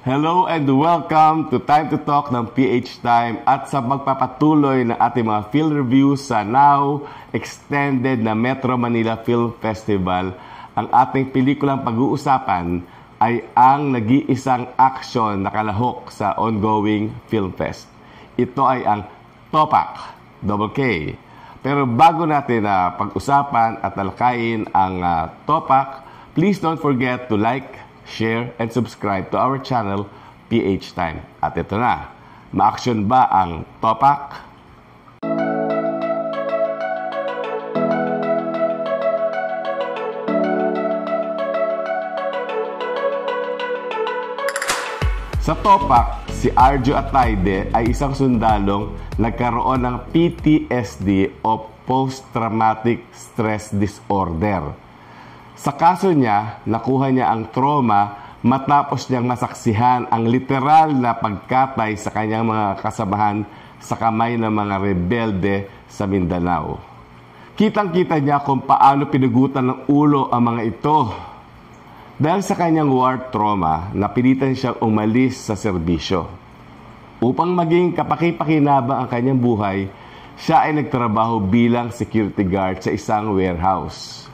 Hello and welcome to Time to Talk ng PH Time at sa magpapatuloy ng ating mga film reviews sa now extended na Metro Manila Film Festival. Ang ating pelikulang pag-uusapan ay ang nag-iisang action na kalahok sa ongoing Film Fest. Ito ay ang Topak, Double K. Pero bago natin pag-usapan at talakayin ang Topak, please don't forget to like, share, and subscribe to our channel, PH Time. At ito na, ma-action ba ang Topak? Sa Topak, si Arjo Atayde ay isang sundalong nagkaroon ng PTSD o Post-Traumatic Stress Disorder. Sa kaso niya, nakuha niya ang trauma matapos niyang masaksihan ang literal na pagkatay sa kanyang mga kasamahan sa kamay ng mga rebelde sa Mindanao. Kitang-kita niya kung paano pinugutan ng ulo ang mga ito. Dahil sa kanyang war trauma, napilitan siyang umalis sa serbisyo. Upang maging kapaki-pakinabang ang kanyang buhay, siya ay nagtrabaho bilang security guard sa isang warehouse.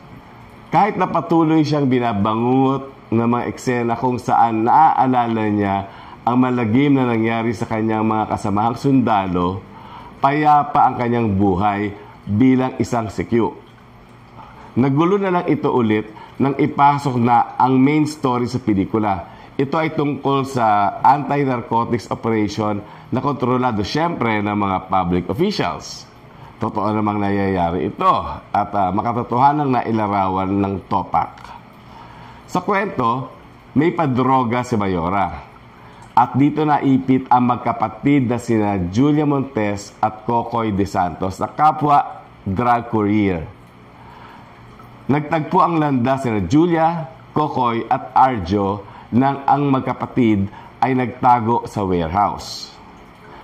Kahit na patuloy siyang binabangungot ng mga eksena kung saan naaalala niya ang malagim na nangyari sa kanyang mga kasamahang sundalo, payapa ang kanyang buhay bilang isang sekyu. Nagulo na lang ito ulit nang ipasok na ang main story sa pelikula. Ito ay tungkol sa anti-narcotics operation na kontrolado siyempre ng mga public officials. Totoo namang nangyayari ito at makatotohanang nailarawan ng Topak. Sa kwento, may padroga si Mayora. At dito naipit ang magkapatid na sina Julia Montes at Kokoy De Santos na kapwa drug courier. Nagtagpo ang landas sina Julia, Kokoy at Arjo nang ang magkapatid ay nagtago sa warehouse.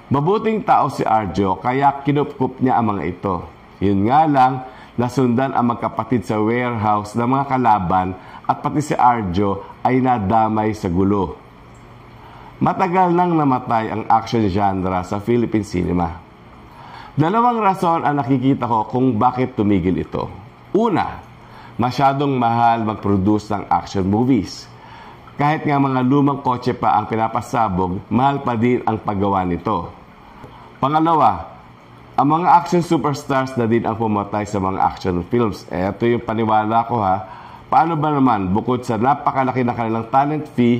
Mabuting tao si Arjo kaya kinupkup niya ang mga ito. Yun nga lang, nasundan ang magkapatid sa warehouse ng mga kalaban at pati si Arjo ay nadamay sa gulo. Matagal nang namatay ang action genre sa Philippine cinema. Dalawang rason ang nakikita ko kung bakit tumigil ito. Una, masyadong mahal mag-produce ng action movies. Kahit nga mga lumang kotse pa ang pinapasabog, mahal pa din ang paggawa nito. Pangalawa, ang mga action superstars na din ang pumatay sa mga action films. Ito yung paniwala ko ha. Paano ba naman, bukod sa napakalaki na kanilang talent fee,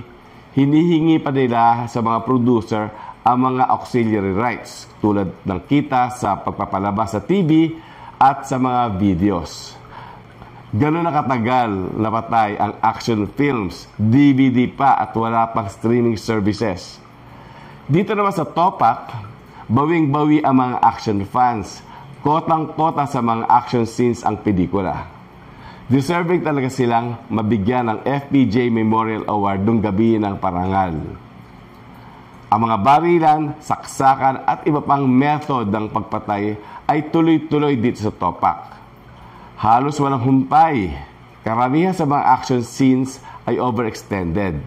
hinihingi pa nila sa mga producer ang mga auxiliary rights tulad ng kita sa pagpapalabas sa TV at sa mga videos. Gano'n na katagal napatay ang action films, DVD pa at wala pang streaming services. Dito naman sa Topak, bawing-bawi ang mga action fans. Kotang-kota sa mga action scenes ang pelikula. Deserving talaga silang mabigyan ng FPJ Memorial Award nung gabi ng parangal. Ang mga barilan, saksakan at iba pang method ng pagpatay ay tuloy-tuloy dito sa Topak. Halos walang humpay. Karamihan sa mga action scenes ay overextended.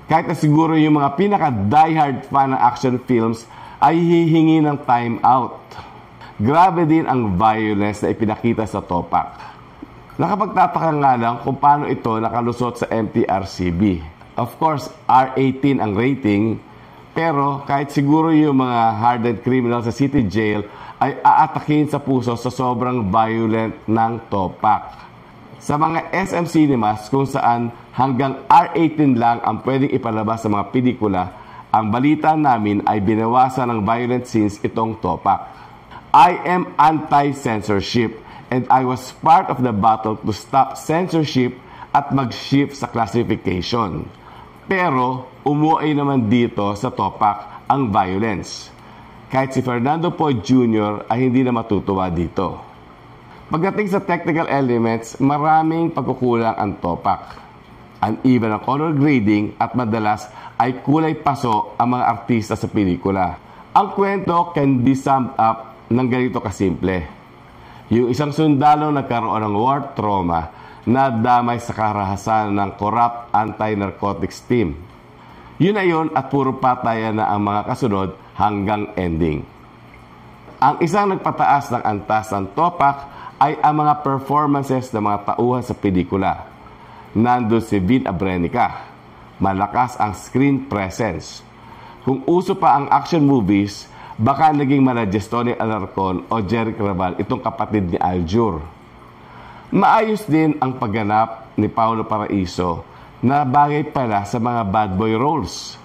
Kahit na siguro yung mga pinaka-diehard fan ng action films ay hihingi ng time out. Grabe din ang violence na ipinakita sa Topak. Nakapagtataka nga lang kung paano ito nakalusot sa MTRCB. Of course, R18 ang rating, pero kahit siguro yung mga hardened criminals sa city jail ay aatakin sa puso sa sobrang violent ng Topak. Sa mga SM cinemas kung saan hanggang R18 lang ang pwedeng ipalabas sa mga pelikula, ang balita namin ay binawasan ng violent scenes itong Topak. I am anti-censorship and I was part of the battle to stop censorship at mag-shift sa classification. Pero umuwi naman dito sa Topak ang violence. Kahit si Fernando Poe Jr. ay hindi na matutuwa dito. Pagdating sa technical elements, maraming pagkukulang ang Topak. Uneven ang color grading at madalas ay kulay paso ang mga artista sa pelikula. Ang kwento can be summed up ng ganito kasimple. Yung isang sundalo nagkaroon ng war trauma na damay sa karahasan ng corrupt anti-narcotics team. Yun na yun at puro patayan na ang mga kasunod hanggang ending. Ang isang nagpataas ng antas ng topak ay ang mga performances ng mga tauhan sa pelikula. Nandun si Vin Abrenica. Malakas ang screen presence. Kung uso pa ang action movies, baka naging manages Tony Alarcon o Jerry Craval itong kapatid ni Aljur. Maayos din ang pagganap ni Paolo Paraiso na bagay pala sa mga bad boy roles.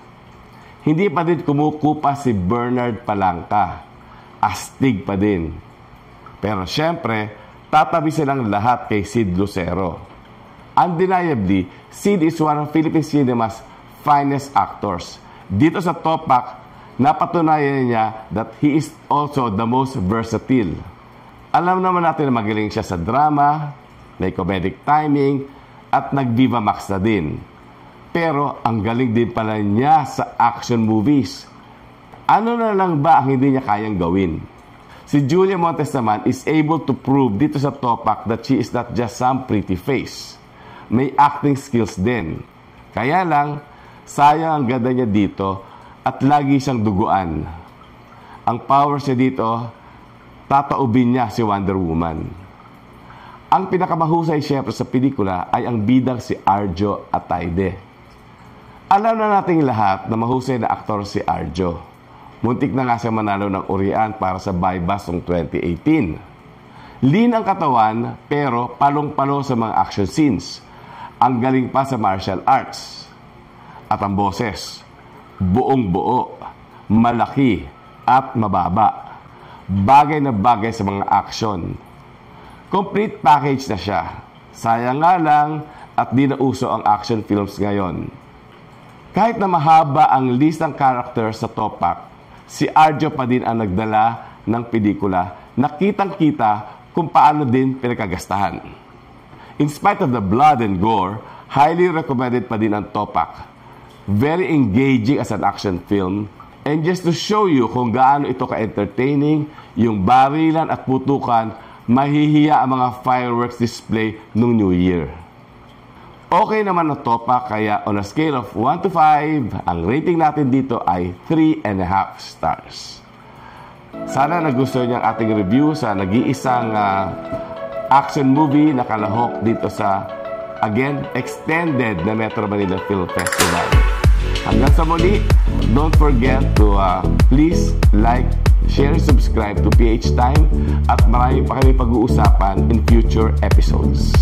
Hindi pa din kumukupa si Bernard Palangka. Astig pa din. Pero syempre, tatabi silang lahat kay Sid Lucero. Undeniably, Sid is one of Philippine cinema's finest actors. Dito sa topak, napatunayan niya that he is also the most versatile. Alam naman natin na magaling siya sa drama, may comedic timing, at nag-Viva Max na din. Pero ang galing din pala niya sa action movies. Ano na lang ba ang hindi niya kayang gawin? Si Julia Montes naman is able to prove dito sa topak that she is not just some pretty face. May acting skills din. Kaya lang, sayang ang ganda niya dito at lagi siyang duguan. Ang power siya dito, tataubin niya si Wonder Woman. Ang pinakamahusay siyempre sa pelikula ay ang bidang si Arjo Ataide. Alam na nating lahat na mahusay na aktor si Arjo. Muntik na nga siya manalo ng urian para sa Baybas noong 2018. Lean ang katawan pero palong-palo sa mga action scenes. Ang galing pa sa martial arts. At ang boses, buong-buo, malaki at mababa. Bagay na bagay sa mga action. Complete package na siya. Sayang nga lang at di na uso ang action films ngayon. Kahit na mahaba ang list ng characters sa topak, si Arjo pa din ang nagdala ng pelikula na kitang-kita kung paano din pinagkagastahan. In spite of the blood and gore, highly recommended pa din ang topak. Very engaging as an action film. And just to show you kung gaano ito ka-entertaining, yung barilan at putukan, mahihiya ang mga fireworks display nung New Year. Okay naman ang topak, kaya on a scale of 1 to 5, ang rating natin dito ay 3.5 stars. Sana nagustuhan niyo ang ating review sa nag-iisang action movie na kalahok dito sa, again, extended na Metro Manila Film Festival. Hanggang sa muli, don't forget to please like, share, subscribe to PH Time at marami pa kami pag-uusapan in future episodes.